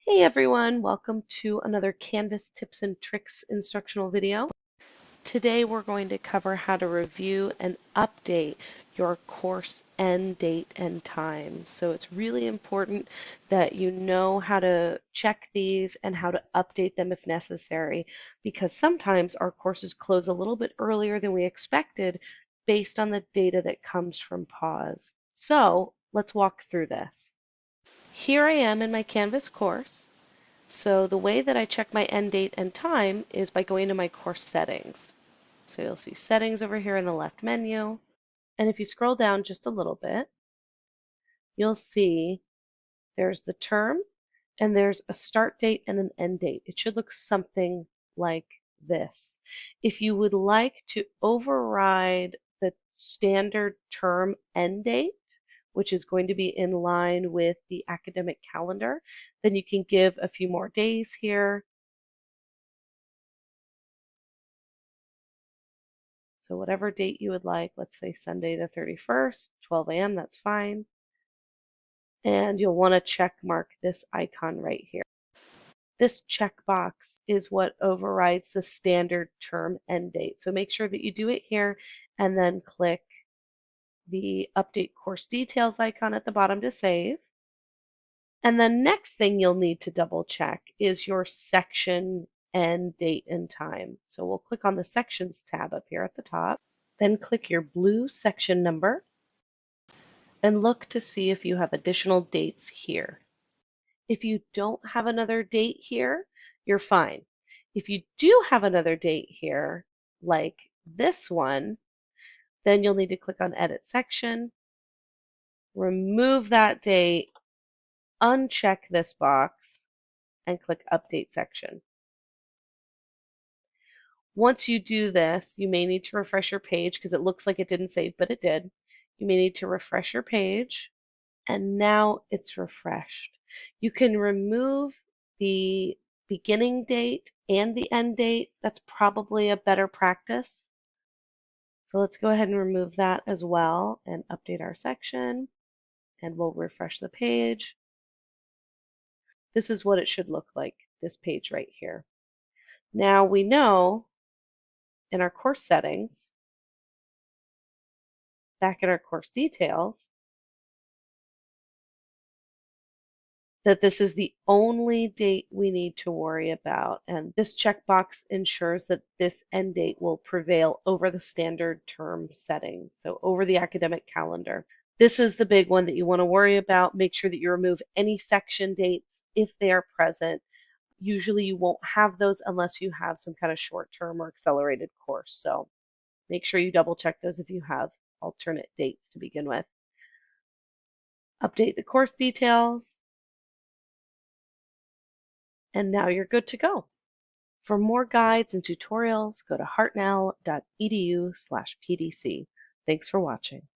Hey everyone, welcome to another Canvas tips and tricks instructional video. Today we're going to cover how to review and update your course end date and time. So it's really important that you know how to check these and how to update them if necessary, because sometimes our courses close a little bit earlier than we expected based on the data that comes from PAWS. So let's walk through this. Here I am in my Canvas course. So the way that I check my end date and time is by going to my course settings. So you'll see settings over here in the left menu. And if you scroll down just a little bit, you'll see there's the term and there's a start date and an end date. It should look something like this. If you would like to override the standard term end date, which is going to be in line with the academic calendar, then you can give a few more days here. So whatever date you would like, let's say Sunday the 31st, 12 a.m., that's fine. And you'll want to check mark this icon right here. This checkbox is what overrides the standard term end date. So make sure that you do it here and then click the update course details icon at the bottom to save. And the next thing you'll need to double check is your section end date and time. So we'll click on the sections tab up here at the top, then click your blue section number and look to see if you have additional dates here. If you don't have another date here, you're fine. If you do have another date here, like this one, then you'll need to click on Edit Section, remove that date, uncheck this box, and click Update Section. Once you do this, you may need to refresh your page because it looks like it didn't save, but it did. You may need to refresh your page, and now it's refreshed. You can remove the beginning date and the end date. That's probably a better practice. So let's go ahead and remove that as well and update our section, and we'll refresh the page. This is what it should look like, this page right here. Now we know in our course settings, back in our course details, that this is the only date we need to worry about. And this checkbox ensures that this end date will prevail over the standard term setting, so over the academic calendar. This is the big one that you want to worry about. Make sure that you remove any section dates if they are present. Usually you won't have those unless you have some kind of short-term or accelerated course. So make sure you double check those if you have alternate dates to begin with. Update the course details. And now you're good to go. For more guides and tutorials, go to hartnell.edu/pdc. Thanks for watching.